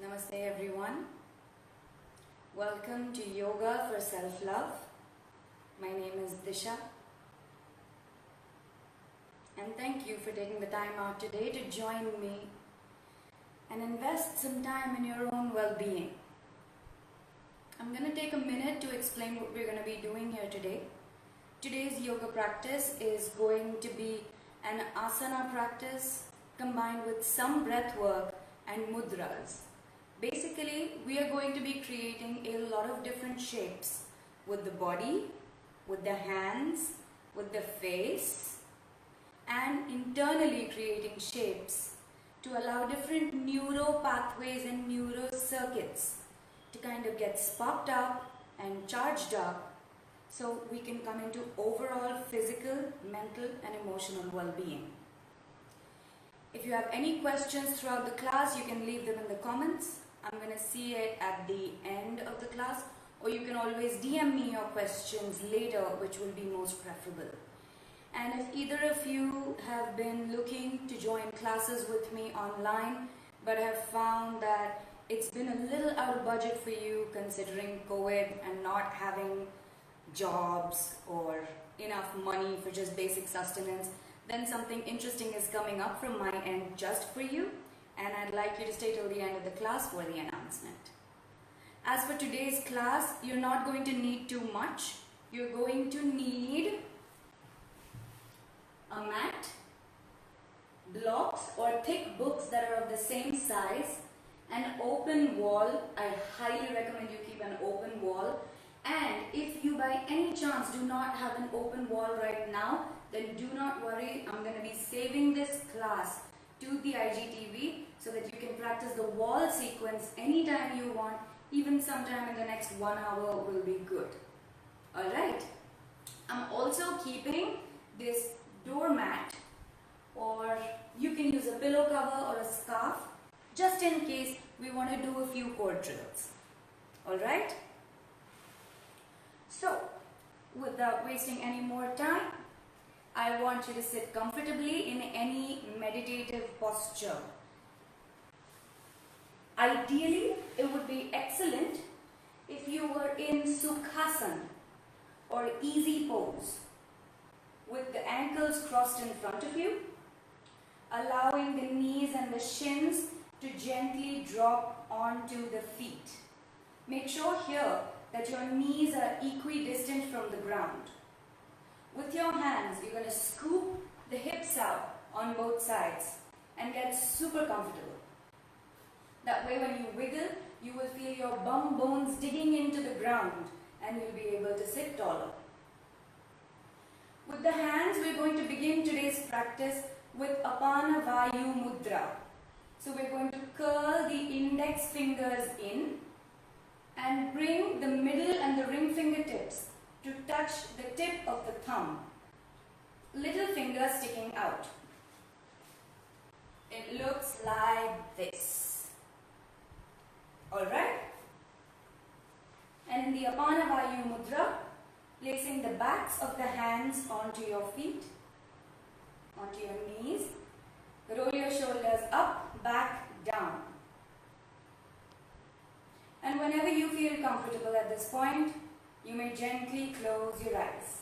Namaste everyone. Welcome to Yoga for Self-Love. My name is Disha. And thank you for taking the time out today to join me and invest some time in your own well-being. I'm going to take a minute to explain what we're going to be doing here today. Today's yoga practice is going to be an asana practice combined with some breath work and mudras. Basically, we are going to be creating a lot of different shapes with the body, with the hands, with the face, and internally creating shapes to allow different neuro pathways and neuro circuits to kind of get sparked up and charged up so we can come into overall physical, mental, and emotional well-being. If you have any questions throughout the class, you can leave them in the comments. I'm going to see it at the end of the class, or you can always DM me your questions later, which will be most preferable. And if either of you have been looking to join classes with me online, but have found that it's been a little out of budget for you considering COVID and not having jobs or enough money for just basic sustenance, then something interesting is coming up from my end just for you. And I'd like you to stay till the end of the class for the announcement. As for today's class, you're not going to need too much. You're going to need a mat, blocks or thick books that are of the same size, an open wall. I highly recommend you keep an open wall. And if you by any chance do not have an open wall right now, then do not worry. I'm going to be saving this class to the IGTV so that you can practice the wall sequence anytime you want, even sometime in the next 1 hour will be good. Alright, I'm also keeping this doormat, or you can use a pillow cover or a scarf just in case we want to do a few core drills. Alright, so without wasting any more time, I want you to sit comfortably in any meditative posture. Ideally, it would be excellent if you were in Sukhasana or easy pose with the ankles crossed in front of you, allowing the knees and the shins to gently drop onto the feet. Make sure here that your knees are equidistant from the ground. With your hands, you're going to scoop the hips out on both sides and get super comfortable. That way when you wiggle, you will feel your bum bones digging into the ground and you'll be able to sit taller. With the hands, we're going to begin today's practice with Apana Vayu Mudra. So we're going to curl the index fingers in and bring the middle and the ring fingertips to touch the tip of the thumb. Little finger sticking out. It looks like this. Alright? And in the Apana Vayu Mudra, placing the backs of the hands onto your feet, onto your knees. Roll your shoulders up, back, down. And whenever you feel comfortable at this point, you may gently close your eyes.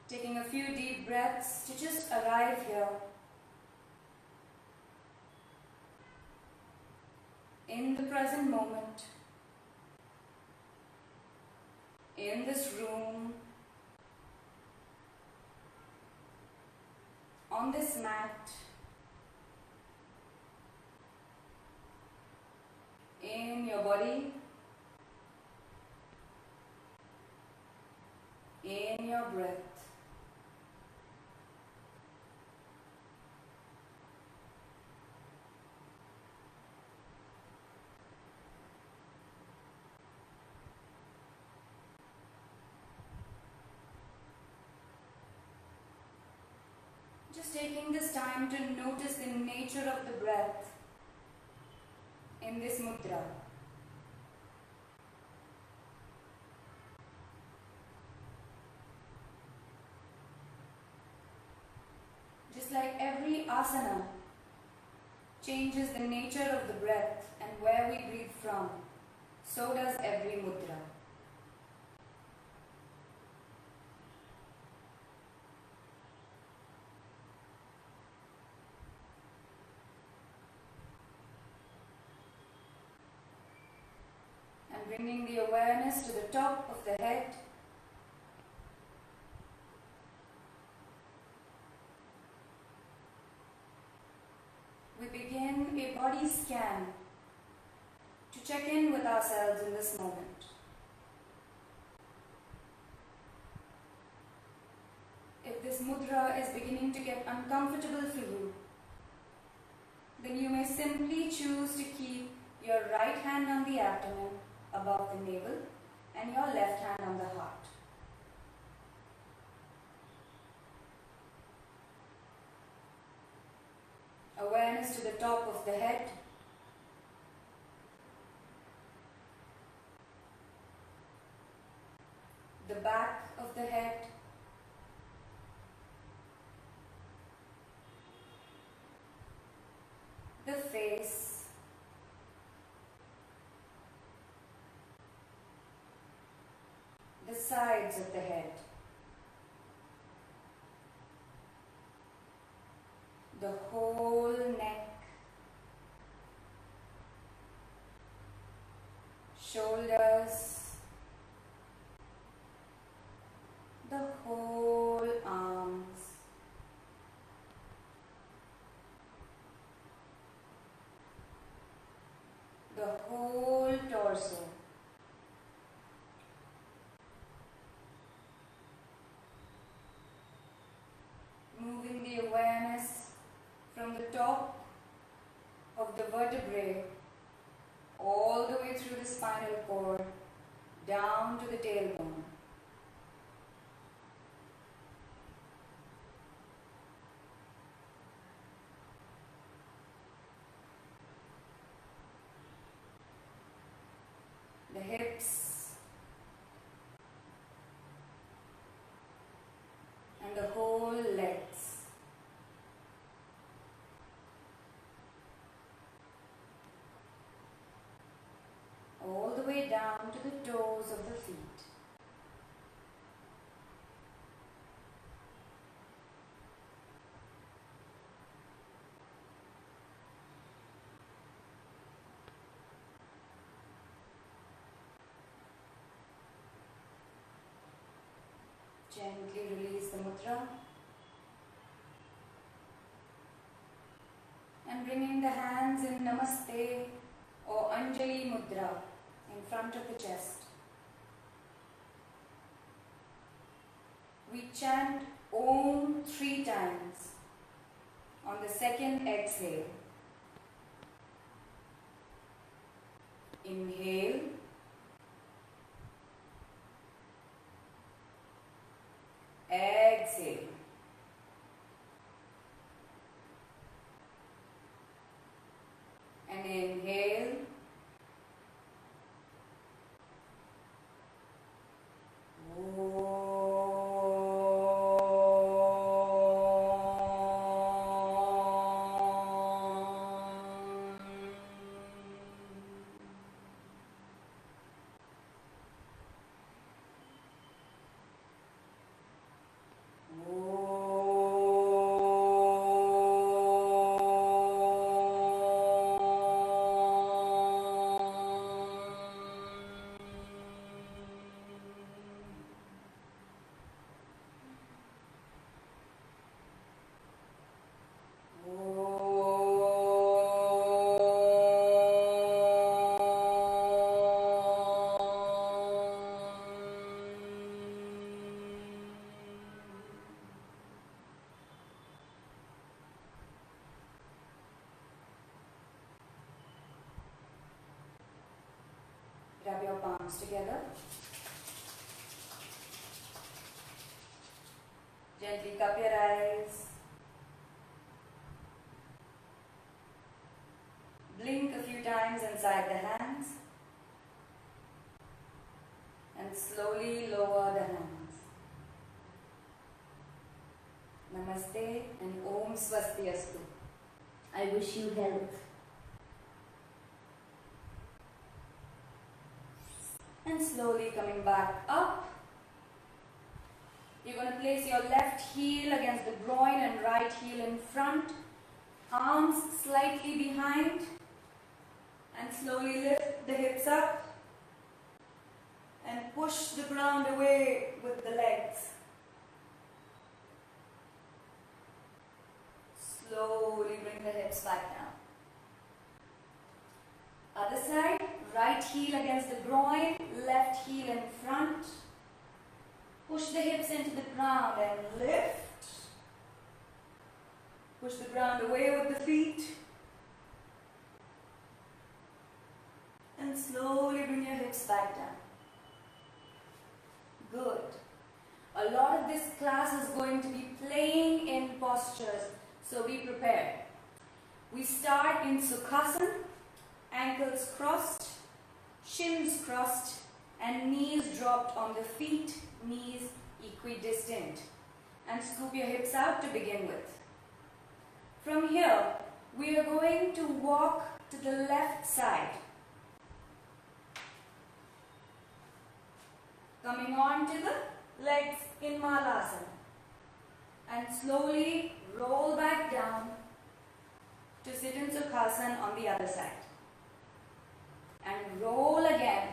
Taking a few deep breaths to just arrive here in the present moment, in this room, on this mat, in your body, in your breath. Just taking this time to notice the nature of the breath in this mudra. Just like every asana changes the nature of the breath and where we breathe from, so does every mudra. And bringing the awareness to the top of the head, we begin a body scan to check in with ourselves in this moment. If this mudra is beginning to get uncomfortable for you, then you may simply choose to keep your right hand on the abdomen above the navel and your left hand on the heart. Awareness to the top of the head. The back of the head. The face. The sides of the head. The whole neck, shoulders, the whole arms, the whole torso. Moving the awareness from the top of the vertebrae all the way through the spinal cord down to the tailbone. The hips and the whole legs. All the way down to the toes of the feet. Gently release the mudra and bringing the hands in Namaste or Anjali Mudra in front of the chest. We chant Om 3 times on the second exhale. Inhale. Exhale. And inhale. Rub your palms together. Gently cup your eyes. Blink a few times inside the hands. And slowly lower the hands. Namaste and Om Swasti Astu. I wish you health. And slowly coming back up. You're going to place your left heel against the groin and right heel in front. Arms slightly behind. And slowly lift the hips up. And push the ground away with the legs. Slowly bring the hips back down. Other side, right heel against the groin, left heel in front. Push the hips into the ground and lift. Push the ground away with the feet. And slowly bring your hips back down. Good. A lot of this class is going to be playing in postures, so be prepared. We start in Sukhasana, ankles crossed, shins crossed, and knees dropped on the feet, knees equidistant. And scoop your hips out to begin with. From here, we are going to walk to the left side. Coming on to the legs in Malasana. And slowly roll back down to sit in Sukhasana on the other side. And roll again.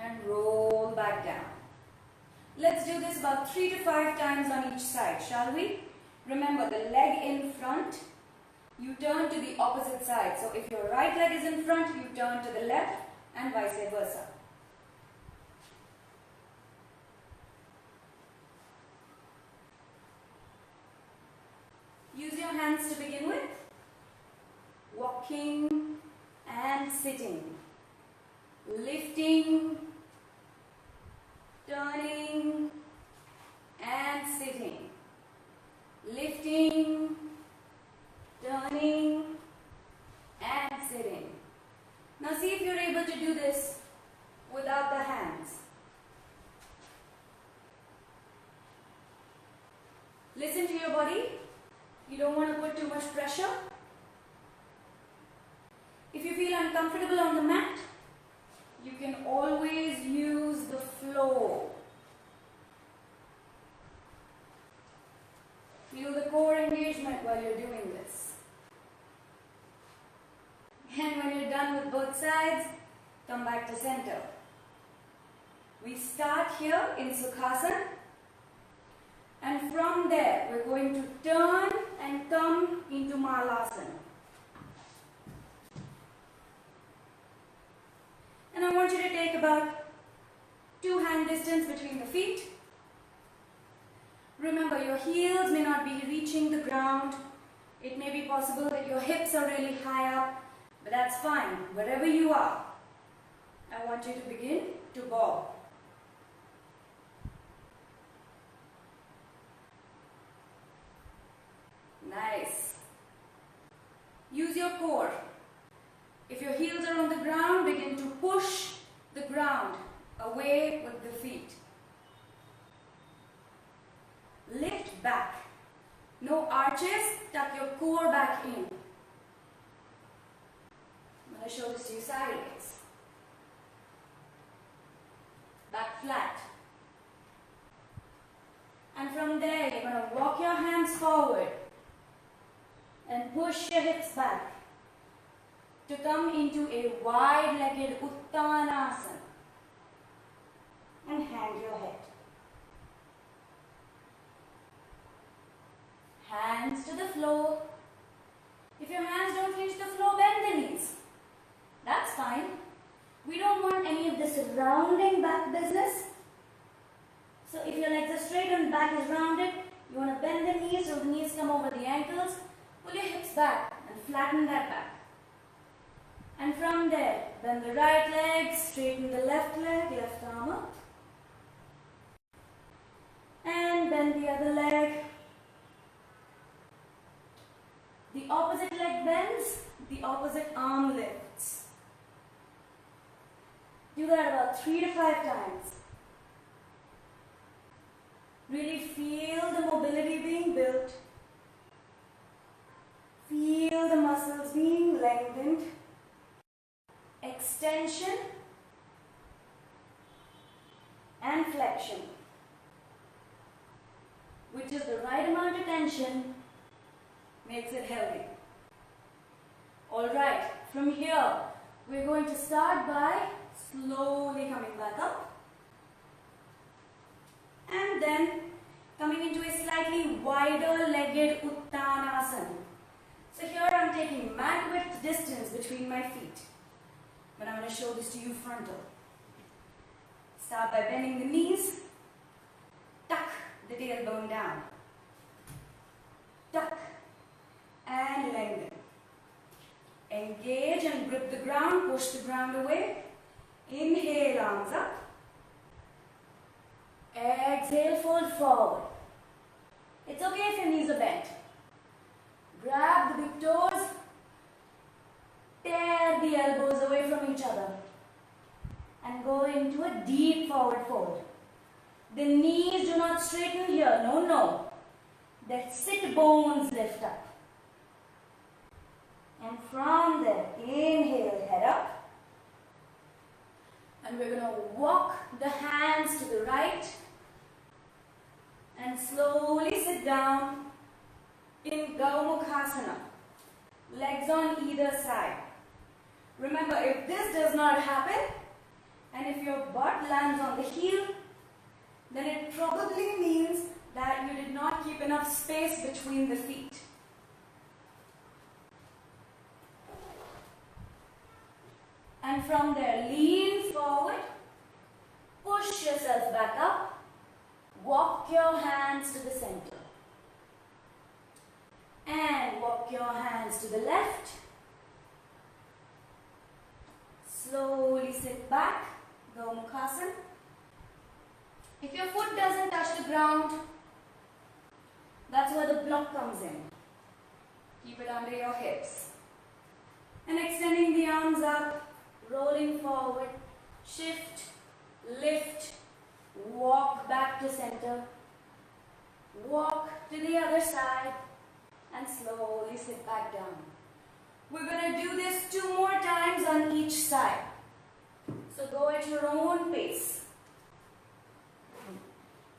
And roll back down. Let's do this about 3 to 5 times on each side, shall we? Remember, the leg in front, you turn to the opposite side. So if your right leg is in front, you turn to the left and vice versa. Use your hands to begin with. Walking and sitting. Lifting, turning and sitting. Lifting, turning and sitting. Now see if you're able to do this without the hands. Listen to your body. You don't want to put too much pressure. If you feel uncomfortable on the mat, you can always use the flow. Feel the core engagement while you're doing this. And when you're done with both sides, come back to center. We start here in Sukhasana. And from there, we're going to turn and come into Malasana. And I want you to take about 2 hand distance between the feet. Remember, your heels may not be reaching the ground. It may be possible that your hips are really high up, but that's fine. Wherever you are, I want you to begin to bob. Nice. Use your core. If your heels are on the ground, begin to push the ground away with the feet. Lift back. No arches, tuck your core back in. I'm going to show this to you sideways. Back flat. And from there, you're going to walk your hands forward and push your hips back to come into a wide-legged Uttanasana and hang your head. Hands to the floor. If your hands don't reach the floor, bend the knees. That's fine. We don't want any of this rounding back business. So if your legs are straight and back is rounded, you want to bend the knees so the knees come over the ankles. Pull your hips back and flatten that back. And from there, bend the right leg, straighten the left leg, left arm up. And bend the other leg. The opposite leg bends, the opposite arm lifts. Do that about 3 to 5 times. Really direction, which is the right amount of tension, makes it healthy. Alright, from here, we're going to start by slowly coming back up and then coming into a slightly wider legged Uttanasana. So here I'm taking mat width distance between my feet, but I'm going to show this to you frontal. Start by bending the knees, tuck the tailbone down, tuck and lengthen. Engage and grip the ground, push the ground away. Inhale, arms up. Exhale, fold forward. It's okay if your knees are bent. Grab the big toes, tear the elbows away from each other and go into a deep forward fold. The knees do not straighten here, no. The sit bones lift up. And from there, inhale, head up. And we're going to walk the hands to the right and slowly sit down in Gaumukhasana. Legs on either side. Remember, if this does not happen, and if your butt lands on the heel, then it probably means that you did not keep enough space between the feet. And from there, lean forward, push yourself back up, walk your hands to the center. And walk your hands to the left. Slowly sit back, Gaumukhasana. If your foot doesn't touch the ground, that's where the block comes in. Keep it under your hips. And extending the arms up, rolling forward, shift, lift, walk back to center, walk to the other side, and slowly sit back down. We're going to do this 2 more times on each side. So go at your own pace.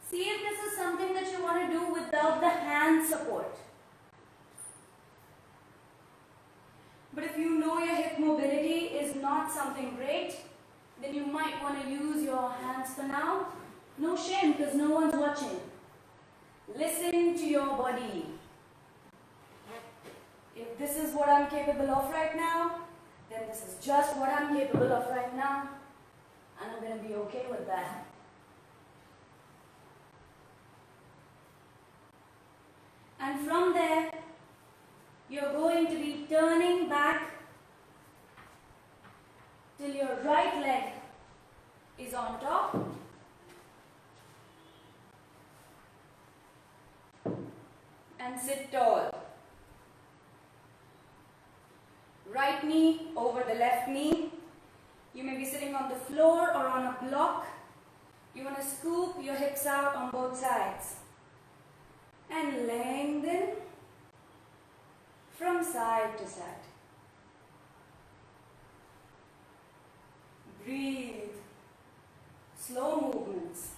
See if this is something that you want to do without the hand support. But if you know your hip mobility is not something great, then you might want to use your hands for now. No shame, because no one's watching. Listen to your body. If this is what I'm capable of right now, then this is just what I'm capable of right now, and I'm going to be okay with that. And from there, you're going to be turning back till your right leg is on top. And sit tall. Right knee over the left knee. You may be sitting on the floor or on a block. You want to scoop your hips out on both sides. And lengthen from side to side. Breathe. Slow movements.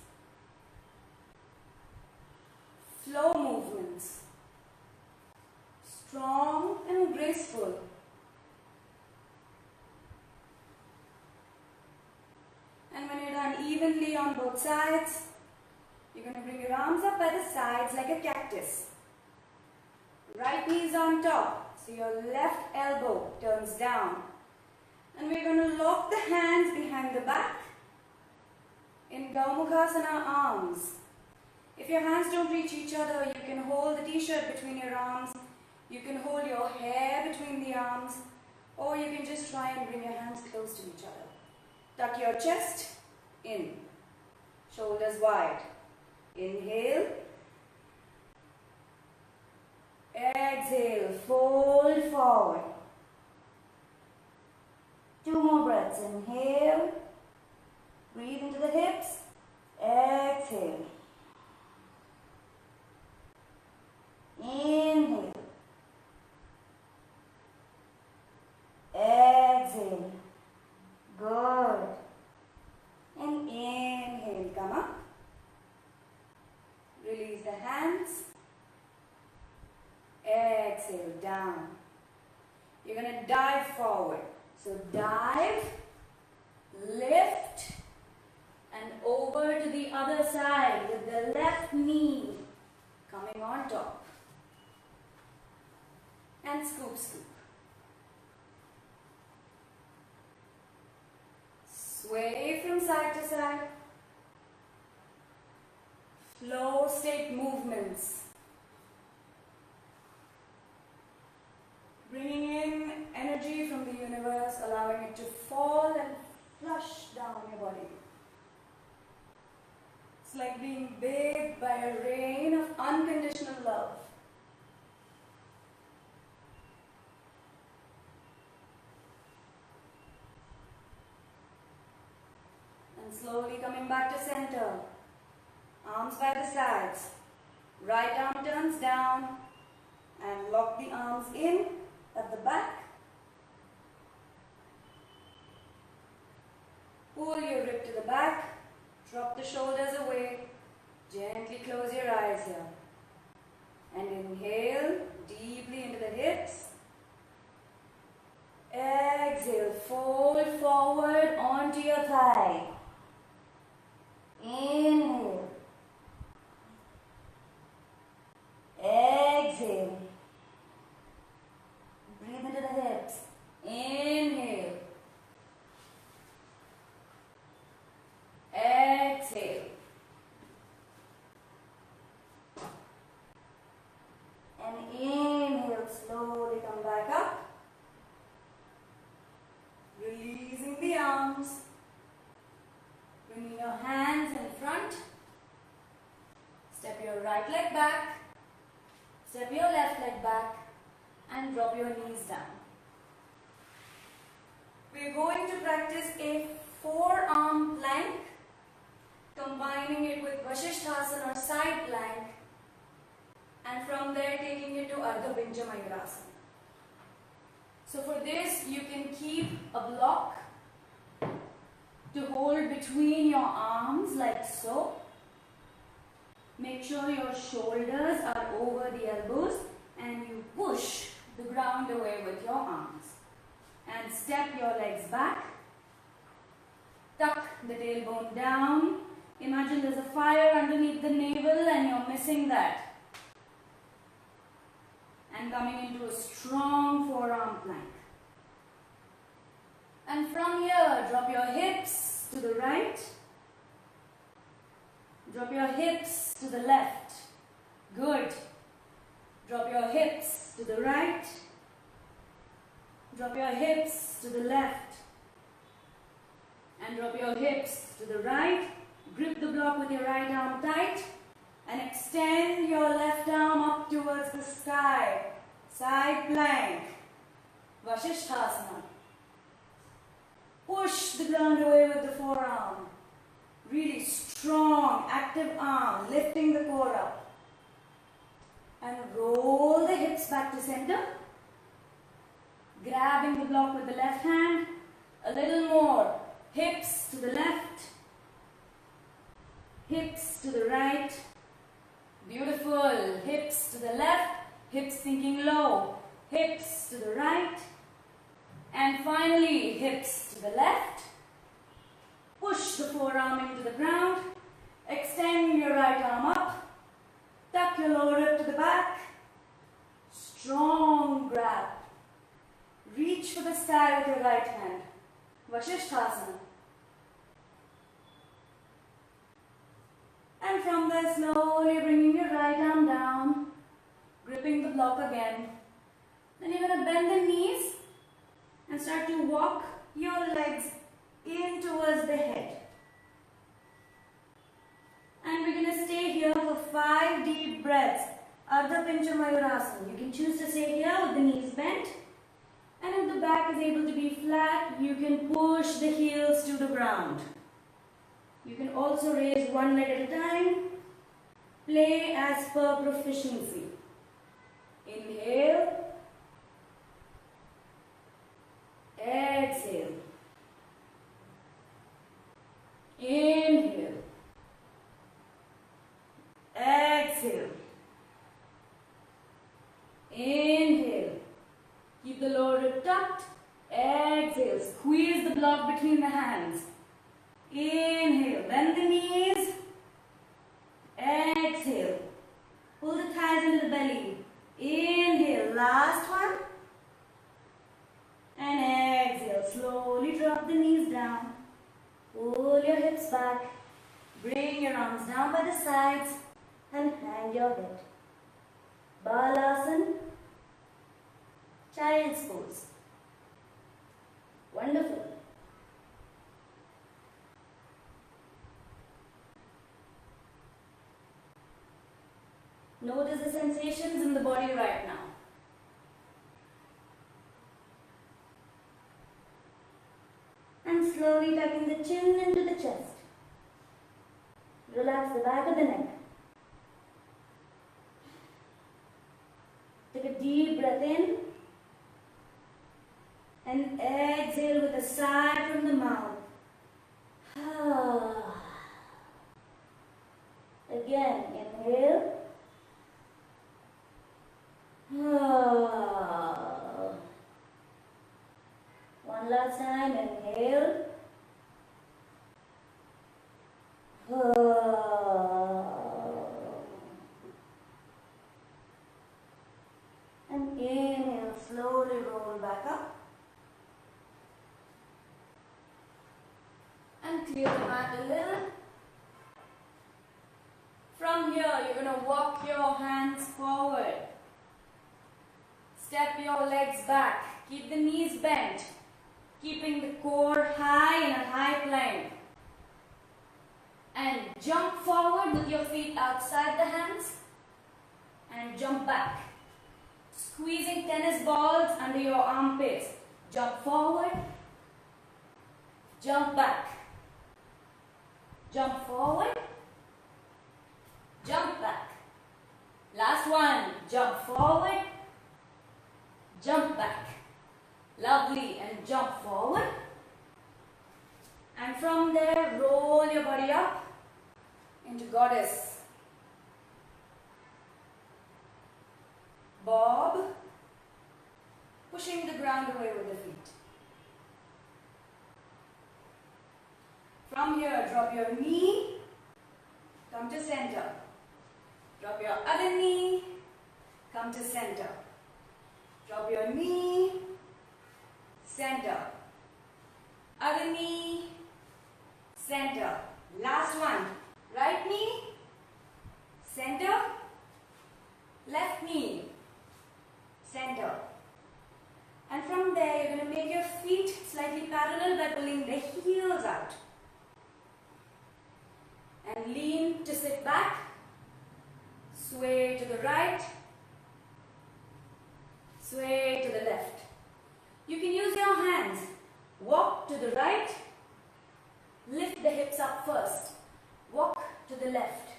Flow movements. Strong and graceful. And when you're done evenly on both sides, you're going to bring your arms up by the sides like a cactus. Right knee is on top, so your left elbow turns down. And we're going to lock the hands behind the back in Gaumukhasana arms. If your hands don't reach each other, you can hold the t-shirt between your arms, you can hold your hair between the arms, or you can just try and bring your hands close to each other. Tuck your chest in, shoulders wide. Inhale. Exhale, fold forward. 2 more breaths. Inhale. Breathe into the hips. Exhale. Inhale. Exhale. Good. And inhale, come up. You're going to dive forward. So dive, lift, and over to the other side with the left knee coming on top. And scoop, scoop. Sway from side to side. Flow state movements. Bringing in energy from the universe, allowing it to fall and flush down your body. It's like being bathed by a rain of unconditional love. And slowly coming back to center. Arms by the sides. Right arm turns down and lock the arms in at the back. Pull your rib to the back. Drop the shoulders away. Gently close your eyes here. And inhale deeply into the hips. Exhale, fold forward onto your thigh. Inhale. Exhale. Breathe into the hips. Inhale. Exhale. And inhale, slowly come back up. Releasing the arms. Bringing your hands in front. Step your right leg back. Step your left leg back. And drop your knees down. We are going to practice a forearm plank, combining it with Vasisthasana or side plank, and from there taking it to Ardha Pincha Mayurasana. So for this, you can keep a block to hold between your arms like so. Make sure your shoulders are over the elbows and you push the ground away with your arms. And step your legs back. Tuck the tailbone down. Imagine there's a fire underneath the navel and you're missing that. And coming into a strong forearm plank. And from here, drop your hips to the right. Drop your hips to the left. Good. Drop your hips to the right. Drop your hips to the left. And drop your hips to the right. Grip the block with your right arm tight. And extend your left arm up towards the sky. Side plank. Vasisthasana. Push the ground away with the forearm. Really strong, active arm, lifting the core up. And roll the hips back to center. Grabbing the block with the left hand. A little more. Hips to the left. Hips to the right. Beautiful. Hips to the left. Hips thinking low. Hips to the right. And finally, hips to the left. Push the forearm into the ground. Extend your right arm up. Tuck your lower rib to the back. Strong grab. Reach for the sky with your right hand. Vasisthasana. And from there, slowly bringing your right arm down. Gripping the block again. Then you're going to bend the knees and start to walk your legs in towards the head. And we're going to stay here for 5 deep breaths. Ardha Pincha Mayurasana. You can choose to stay here with the knees bent. And if the back is able to be flat, you can push the heels to the ground. You can also raise one leg at a time. Play as per proficiency. Inhale. Exhale. Inhale. Exhale. Inhale. Keep the lower rib arms down by the sides and hang your head. Balasana, child's pose. Wonderful. Notice the sensations in the body right now. And slowly tucking the chin into the chest. Relax the back of the neck. Take a deep breath in and exhale with a sigh from the mouth. Again, inhale. One last time, inhale. And inhale, slowly roll back up. And clear the mat a little. From here, you're going to walk your hands forward. Step your legs back. Keep the knees bent. Keeping the core high in a high plank. And jump forward with your feet outside the hands. And jump back. Squeezing tennis balls under your armpits. Jump forward. Jump back. Jump forward. Jump back. Last one. Jump forward. Jump back. Lovely. And jump forward. And from there, roll your body up into goddess. Bob. Pushing the ground away with the feet. From here, drop your knee. Come to center. Drop your other knee. Come to center. Drop your knee. Center. Other knee. Center. Last one. Right knee. Center. Left knee. Center. And from there, you're going to make your feet slightly parallel by pulling the heels out. And lean to sit back. Sway to the right. Sway to the left. You can use your hands. Walk to the right. Lift the hips up first. Walk to the left.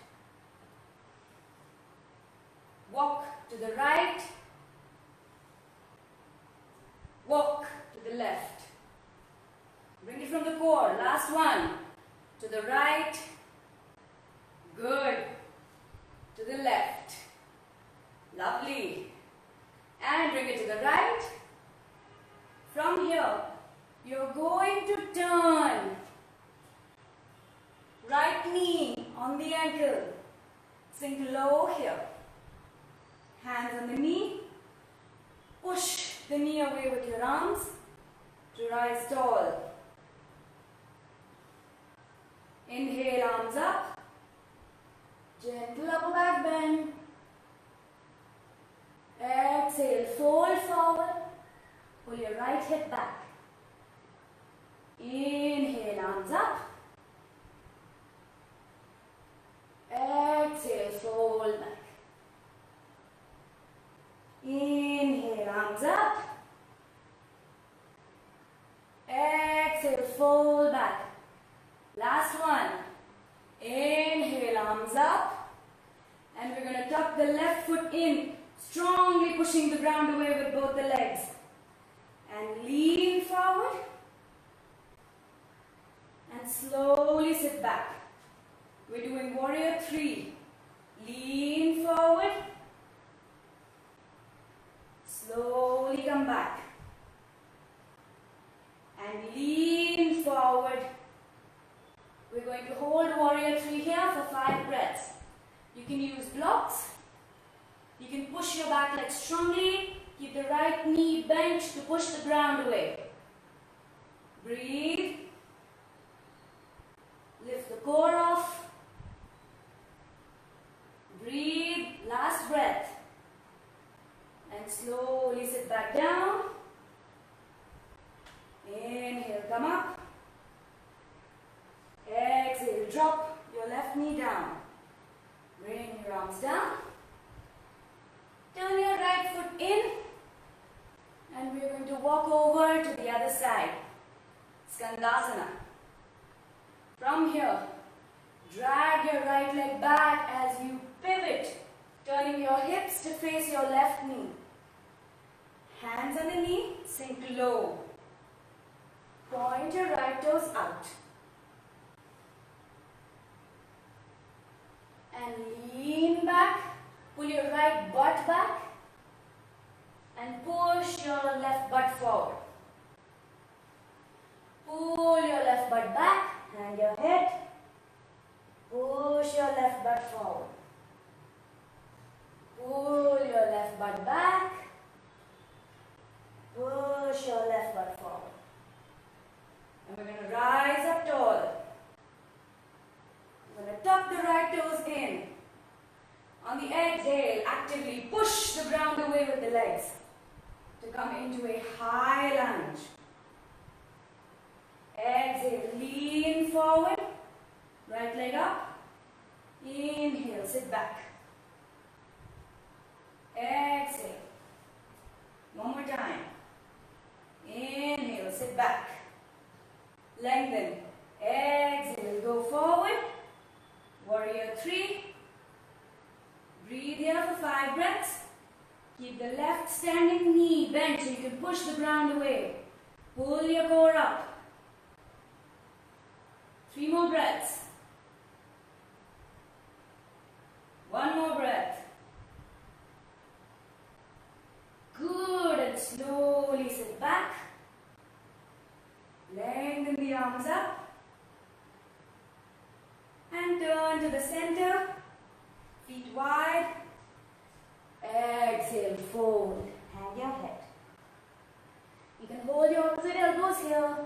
Walk to the right. Walk to the left. Bring it from the core. Last one. To the right. Good. To the left. Lovely. And bring it to the right. From here, you're going to turn. Right knee on the ankle. Sink low here. Hands on the knee. Push the knee away with your arms to rise tall. Inhale, arms up. Gentle upper back bend. Exhale, fold forward. Pull your right hip back. Inhale, arms up. Exhale, fold back. Inhale, arms up. Exhale, fold back. Last one. Inhale, arms up. And we're going to tuck the left foot in, strongly pushing the ground away with both the legs. And lean forward. And slowly sit back. We're doing warrior 3. Lean forward. Slowly come back. And lean forward. We're going to hold warrior 3 here for 5 breaths. You can use blocks. You can push your back leg strongly. Keep the right knee bent to push the ground away. Breathe. Lift the core off. arms down. Turn your right foot in. And we're going to walk over to the other side. Skandasana. From here, drag your right leg back as you pivot, turning your hips to face your left knee. Hands on the knee, sink low. Point your right toes out. And lean back, pull your right butt back and push your left butt forward. Pull your left butt back, hang your head, push your left butt forward. Pull your left butt back, push your left butt forward. And we're going to rise up tall. We're going to tuck the right toes in. On the exhale, actively push the ground away with the legs to come into a high lunge. Exhale, lean forward, right leg up. Inhale, sit back. Exhale. One more time. Inhale, sit back. Lengthen. Exhale, go forward. Warrior 3. Breathe here for 5 breaths. Keep the left standing knee bent so you can push the ground away. Pull your core up. 3 more breaths. 1 more breath. Good, and slowly sit back. Lengthen the arms up. And turn to the center. Feet wide. Exhale, fold. Hang your head. You can hold your opposite elbows here.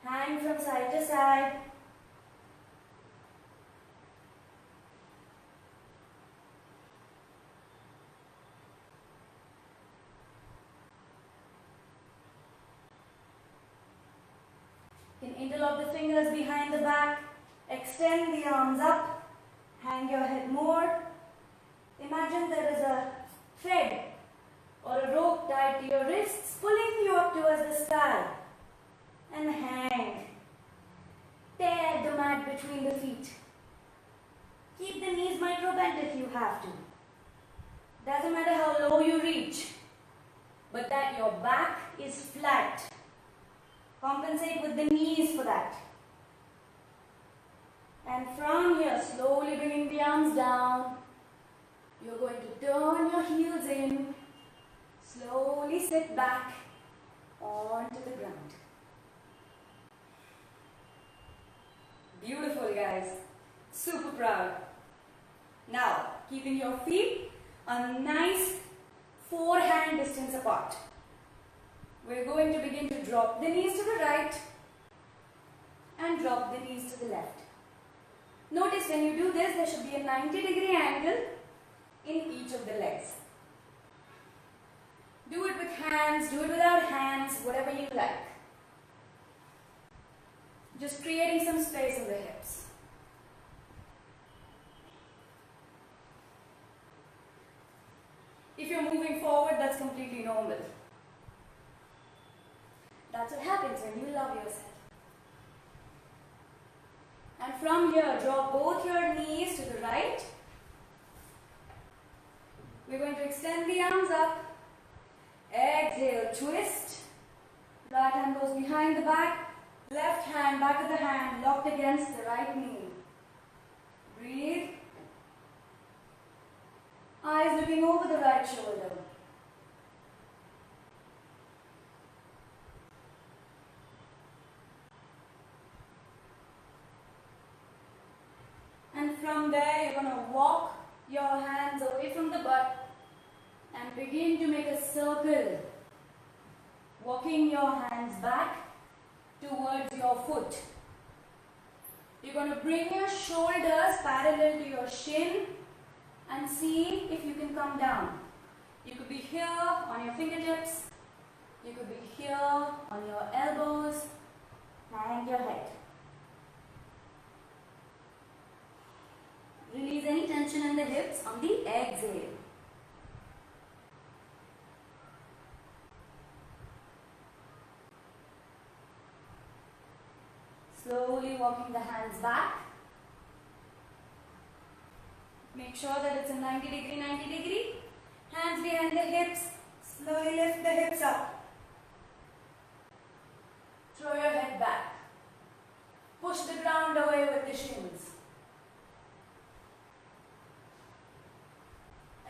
Hang from side to side. You can interlock the fingers behind the back. Extend the arms up. Hang your head more. Imagine there is a thread or a rope tied to your wrists, pulling you up towards the sky. And hang. Tear the mat between the feet. Keep the knees micro bent if you have to. Doesn't matter how low you reach, but that your back is flat. Compensate with the knees for that. And from here, slowly bringing the arms down. You're going to turn your heels in. Slowly sit back onto the ground. Beautiful, guys. Super proud. Now, keeping your feet a nice 4-hand distance apart. We're going to begin to drop the knees to the right and drop the knees to the left. Notice when you do this, there should be a 90-degree angle in each of the legs. Do it with hands, do it without hands, whatever you like. Just creating some space in the hips. If you're moving forward, that's completely normal. That's what happens when you love yourself. And from here, draw both your knees to the right. We're going to extend the arms up. Exhale, twist. Right hand goes behind the back. Left hand, back of the hand, locked against the right knee. Breathe. Eyes looking over the right shoulder. And from there, you're going to walk your hands away from the butt and begin to make a circle. Walking your hands back towards your foot. You're going to bring your shoulders parallel to your shin and see if you can come down. You could be here on your fingertips. You could be here on your elbows. Hang your head. Release any tension in the hips on the exhale. Slowly walking the hands back. Make sure that it's a 90 degree. Hands behind the hips. Slowly lift the hips up. Throw your head back. Push the ground away with the shins.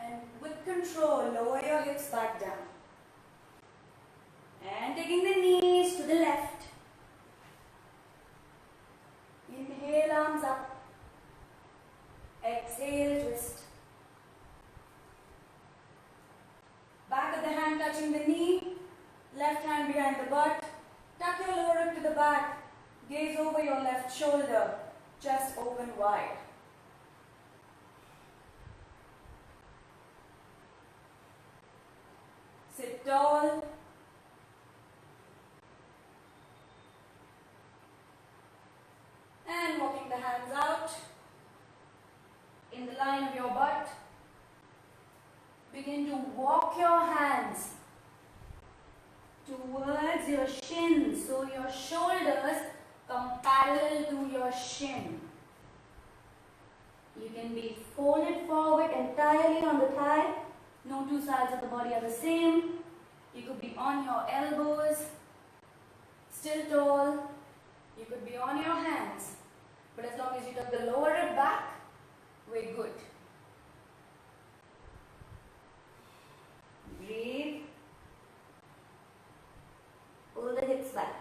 And with control, lower your hips back down. And taking the knees to the left. Inhale, arms up. Exhale, twist. Back of the hand touching the knee. Left hand behind the butt. Tuck your lower rib to the back. Gaze over your left shoulder. Chest open wide. Sit tall. And walking the hands out in the line of your butt. Begin to walk your hands towards your shins, so your shoulders come parallel to your shin. You can be folded forward entirely on the thigh. No two sides of the body are the same. You could be on your elbows, still tall. You could be on your hands. But as long as you tuck the lower rib back, we're good. Breathe. Pull the hips back.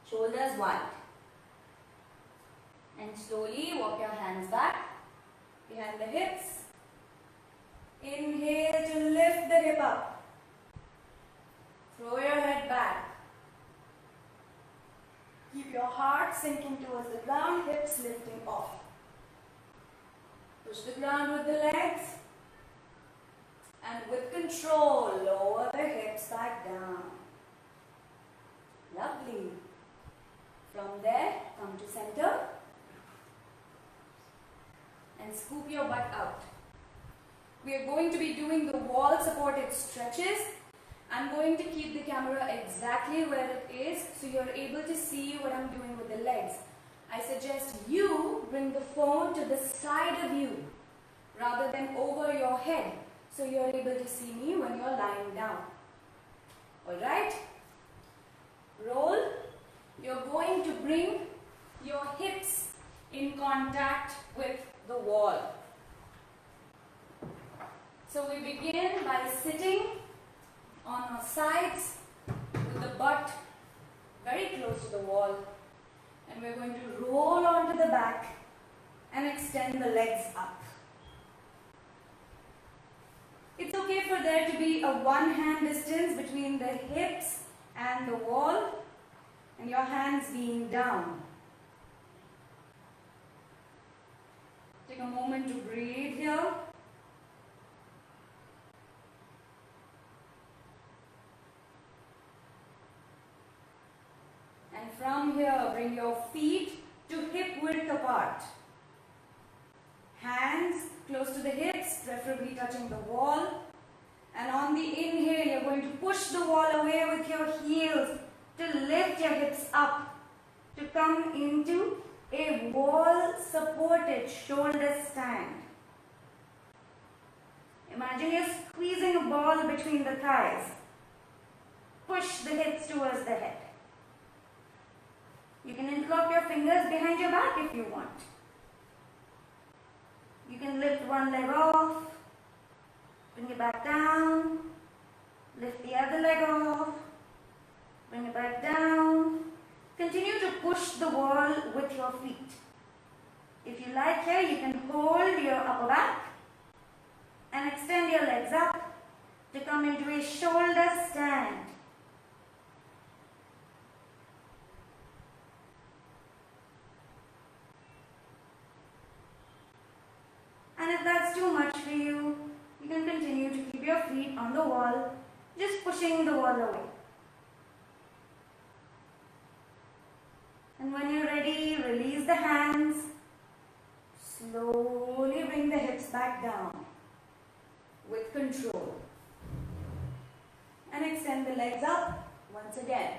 Shoulders wide. And slowly walk your hands back behind the hips. Inhale to lift the hip up. Throw your head back. Keep your heart sinking towards the ground, hips lifting off. Push the ground with the legs. And with control, lower the hips back down. Lovely. From there, come to center. And scoop your butt out. We are going to be doing the wall supported stretches. I'm going to keep the camera exactly where it is so you're able to see what I'm doing with the legs. I suggest you bring the phone to the side of you rather than over your head so you're able to see me when you're lying down. Alright? Roll. You're going to bring your hips in contact with the wall. So we begin by sitting on our sides with the butt very close to the wall, and we're going to roll onto the back and extend the legs up. It's okay for there to be a one-hand distance between the hips and the wall and your hands being down. Take a moment to breathe here. And from here, bring your feet to hip width apart. Hands close to the hips, preferably touching the wall. And on the inhale, you're going to push the wall away with your heels to lift your hips up to come into a wall supported shoulder stand. Imagine you're squeezing a ball between the thighs. Push the hips towards the head. You can interlock your fingers behind your back if you want. You can lift one leg off, bring it back down, lift the other leg off, bring it back down. Continue to push the wall with your feet. If you like here, you can hold your upper back and extend your legs up to come into a shoulder stand. And if that's too much for you, you can continue to keep your feet on the wall, just pushing the wall away. And And when you're ready, release the hands. Slowly bring the hips back down with control. And extend the legs up once again.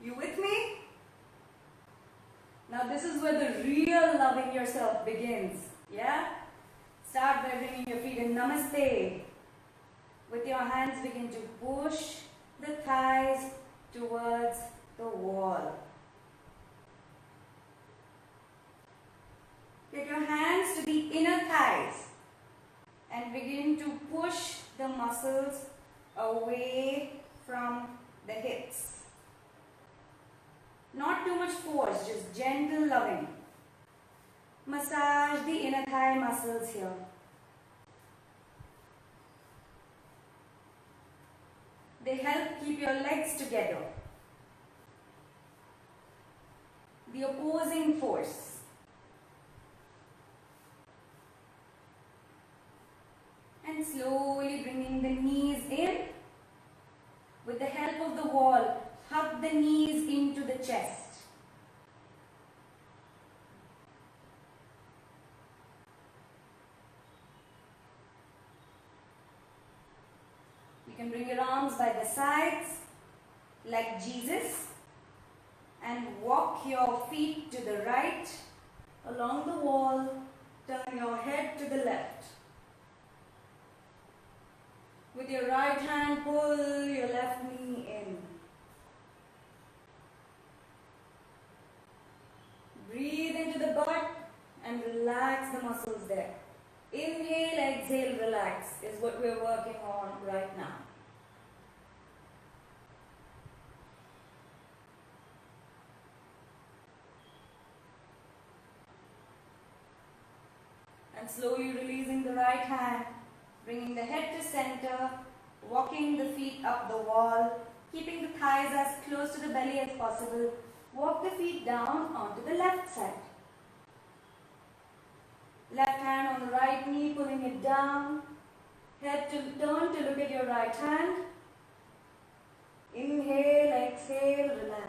You with me? Now this is where the real loving yourself begins. Yeah? Start by bringing your feet in Namaste. With your hands, begin to push the thighs towards the wall. Get your hands to the inner thighs and begin to push the muscles away from the hips. Not too much force, just gentle loving. Massage the inner thigh muscles here. They help keep your legs together. The opposing force. And slowly bringing the knees in. With the help of the wall, hug the knees into the chest. You can bring your arms by the sides like Jesus and walk your feet to the right along the wall. Turn your head to the left. With your right hand, pull your left knee in. Breathe into the butt and relax the muscles there. Inhale, exhale, relax is what we're working on right now. And slowly releasing the right hand, bringing the head to center, walking the feet up the wall, keeping the thighs as close to the belly as possible. Walk the feet down onto the left side. Left hand on the right knee, pulling it down. Head to turn to look at your right hand. Inhale, exhale, relax.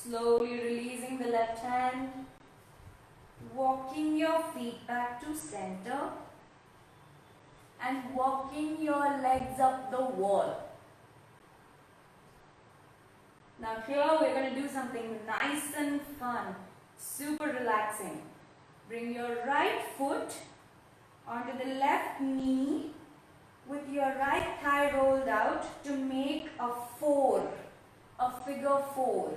Slowly releasing the left hand, walking your feet back to center and walking your legs up the wall. Now here we're going to do something nice and fun, super relaxing. Bring your right foot onto the left knee with your right thigh rolled out to make a 4, a figure 4.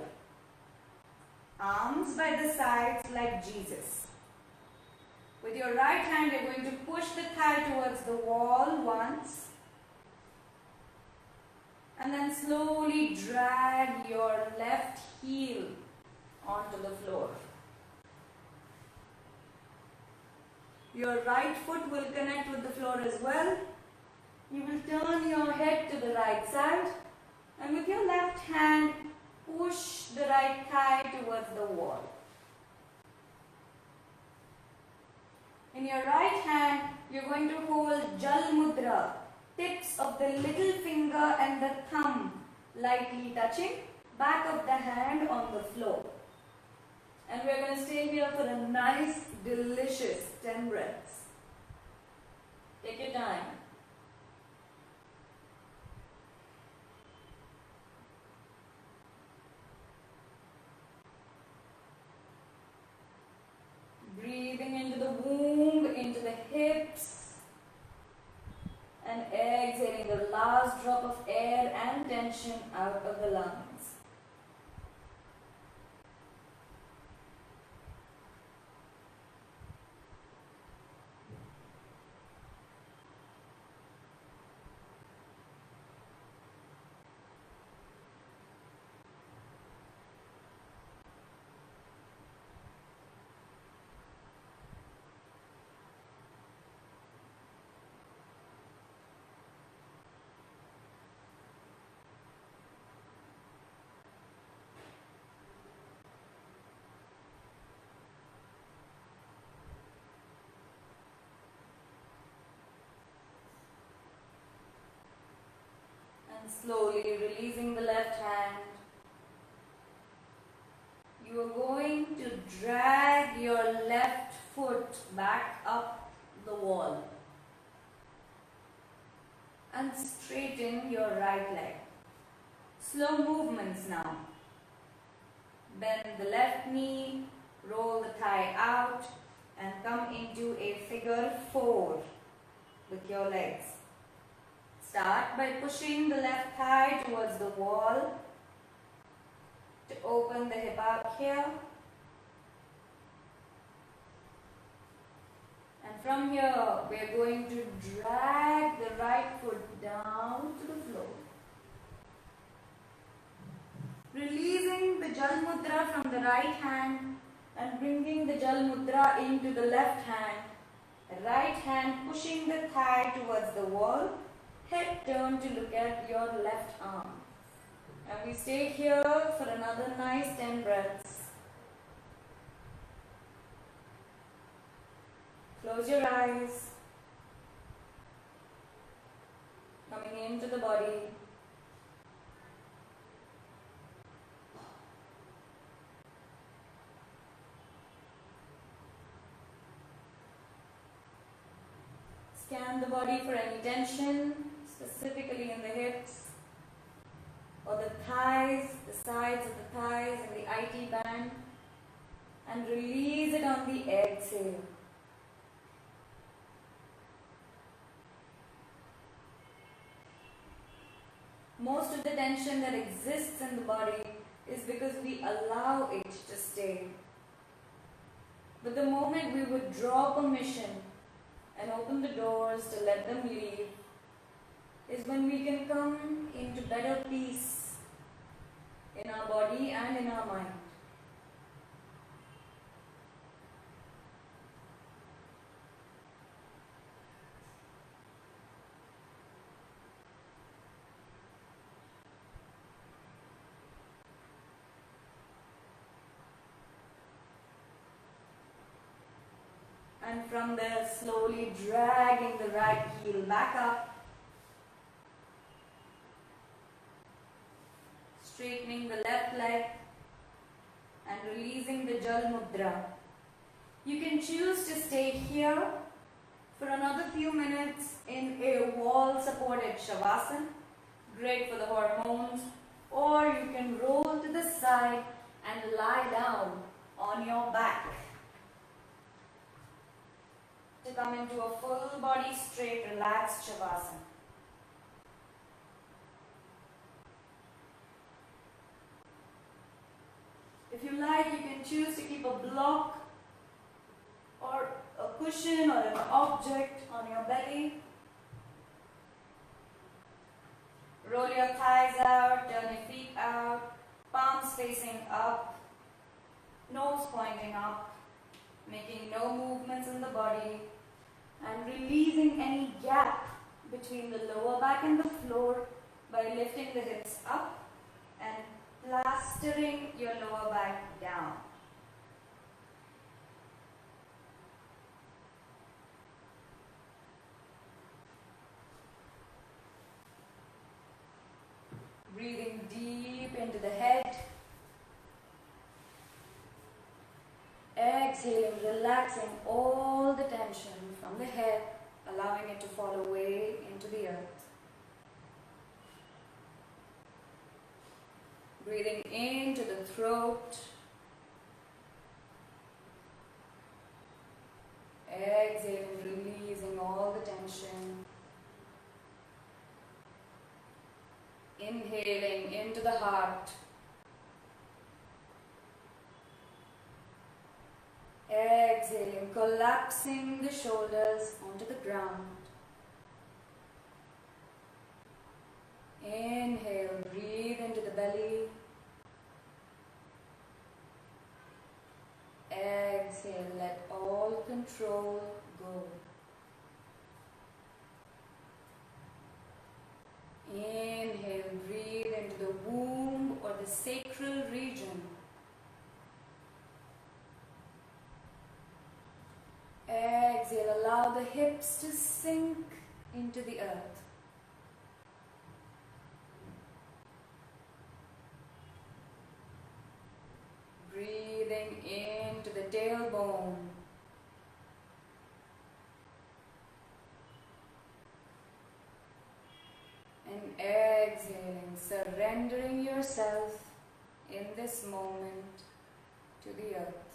Arms by the sides like Jesus. With your right hand, you're going to push the thigh towards the wall once. And then slowly drag your left heel onto the floor. Your right foot will connect with the floor as well. You will turn your head to the right side. And with your left hand, push the right thigh towards the wall. In your right hand, you're going to hold Jal Mudra, tips of the little finger and the thumb lightly touching, back of the hand on the floor. And we're going to stay here for a nice, delicious 10 breaths. Take your time. Breathing into the womb, into the hips, and exhaling the last drop of air and tension out of the lungs. slowly releasing the left hand, you are going to drag your left foot back up the wall and straighten your right leg. Slow movements now. Bend the left knee, roll the thigh out and come into a figure 4 with your legs. Start by pushing the left thigh towards the wall to open the hip out here. And from here, we are going to drag the right foot down to the floor. Releasing the Jal Mudra from the right hand and bringing the Jal Mudra into the left hand. The right hand pushing the thigh towards the wall. Head turn to look at your left arm. And we stay here for another nice 10 breaths. Close your eyes. Coming into the body. Scan the body for any tension, specifically in the hips or the thighs, the sides of the thighs and the IT band, and release it on the exhale. Most of the tension that exists in the body is because we allow it to stay. But the moment we withdraw permission and open the doors to let them leave is when we can come into better peace in our body and in our mind. And from there, slowly dragging the right heel back up, straightening the left leg and releasing the Jal Mudra. You can choose to stay here for another few minutes in a wall supported Shavasana, great for the hormones, or you can roll to the side and lie down on your back to come into a full body straight relaxed Shavasana. If you like, you can choose to keep a block or a cushion or an object on your belly. Roll your thighs out, turn your feet out, palms facing up, nose pointing up, making no movements in the body, and releasing any gap between the lower back and the floor by lifting the hips up and plastering your lower back down. Breathing deep into the head. Exhaling, relaxing all the tension from the head, allowing it to fall away into the earth. Breathing into the throat. Exhaling, releasing all the tension. Inhaling into the heart. Exhaling, collapsing the shoulders onto the ground. Inhale, breathe into the belly. Exhale, let all control go. Inhale, breathe into the womb or the sacral region. Exhale, allow the hips to sink into the earth. yourself in this moment to the earth.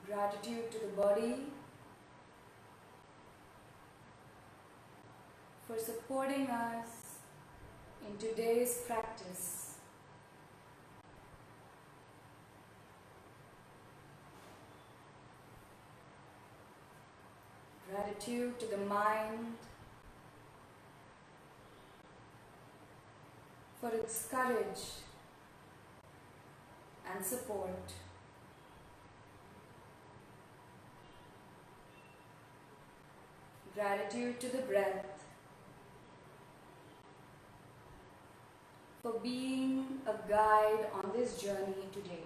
Gratitude to the body for supporting us in today's practice. Gratitude to the mind for its courage and support. Gratitude to the breath for being a guide on this journey today.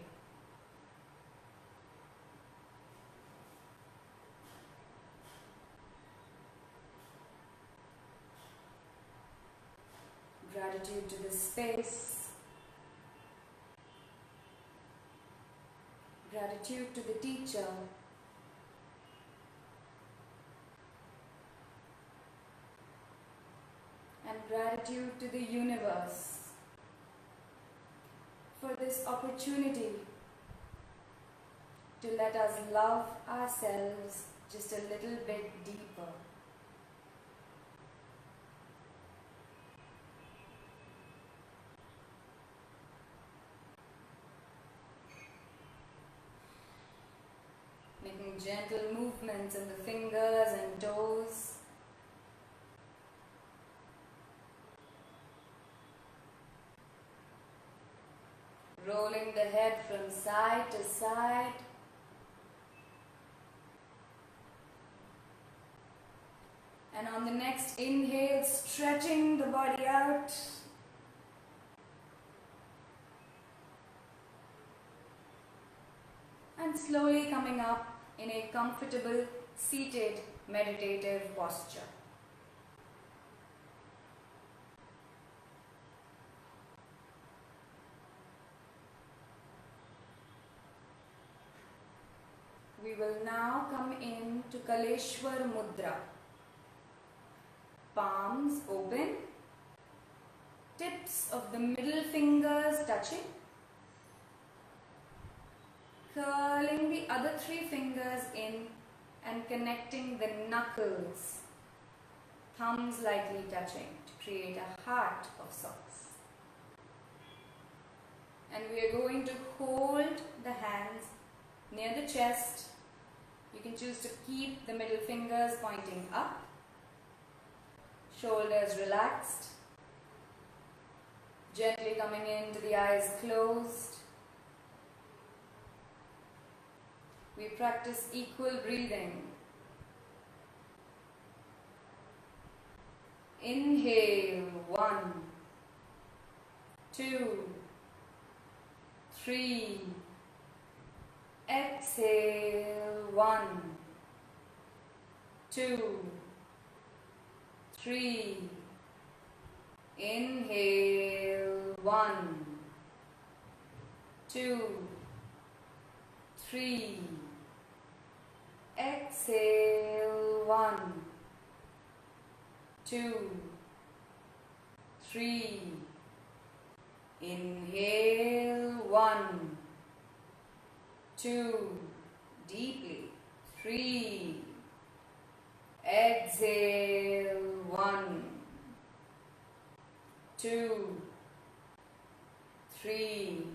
Gratitude to the space. Gratitude to the teacher. And gratitude to the universe for this opportunity to let us love ourselves just a little bit deeper. Making gentle movements in the fingers and toes. Rolling the head from side to side. And on the next inhale, stretching the body out. And slowly coming up in a comfortable seated meditative posture. We will now come into Kaleshwar Mudra. Palms open, tips of the middle fingers touching, curling the other three fingers in and connecting the knuckles, thumbs lightly touching to create a heart of sorts. And we are going to hold the hands near the chest. You can choose to keep the middle fingers pointing up, shoulders relaxed, gently coming into the eyes closed. We practice equal breathing. Inhale, 1, 2, 3. Exhale, 1, 2, 3. Inhale, 1, 2, 3. Exhale, 1, 2, 3. Inhale, 1, 2, deeply, 3. Exhale, 1, 2, 3.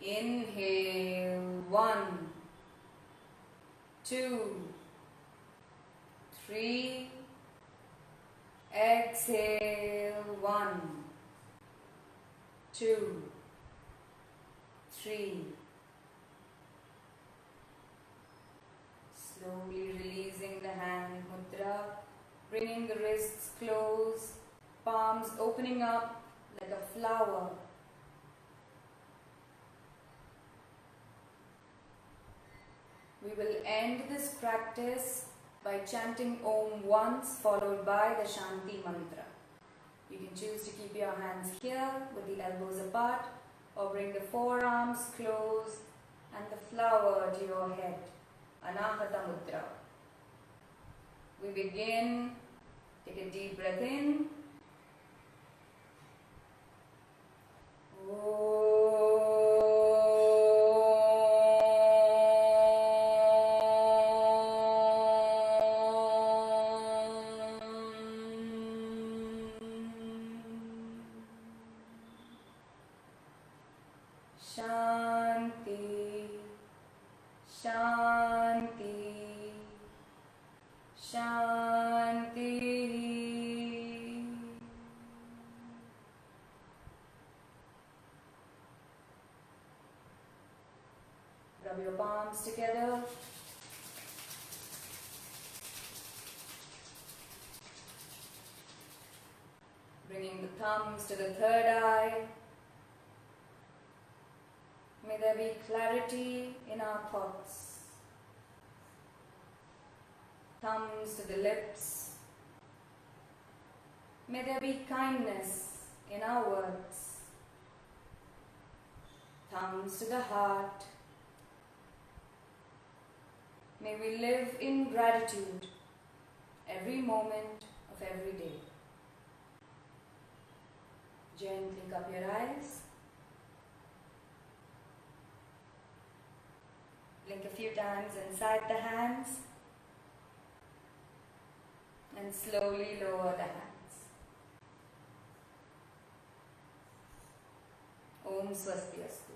Inhale, 1, 2, 3. Exhale, 1, 2, 3. Slowly releasing the hand mudra, bringing the wrists close, palms opening up like a flower. We will end this practice by chanting Om once, followed by the Shanti mantra. You can choose to keep your hands here with the elbows apart, or bring the forearms close and the flower to your head, Anahata Mudra. We begin. Take a deep breath in. Shanti, Shanti, Shanti. Rub your palms together. Bringing the thumbs to the third eye. May there be clarity in our thoughts. Thumbs to the lips. May there be kindness in our words. Thumbs to the heart. May we live in gratitude every moment of every day. Gently cup your eyes. Blink a few times inside the hands. And slowly lower the hands. Om Swastiastu.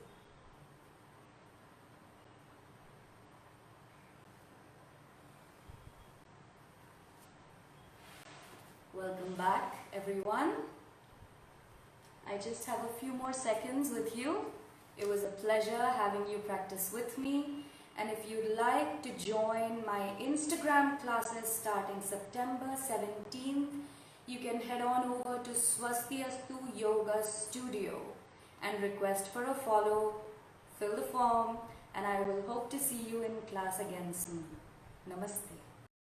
Welcome back, everyone. I just have a few more seconds with you. It was a pleasure having you practice with me. And if you'd like to join my Instagram classes starting September 17th, you can head on over to Swastiastu Yoga Studio and request for a follow, fill the form, and I will hope to see you in class again soon. Namaste.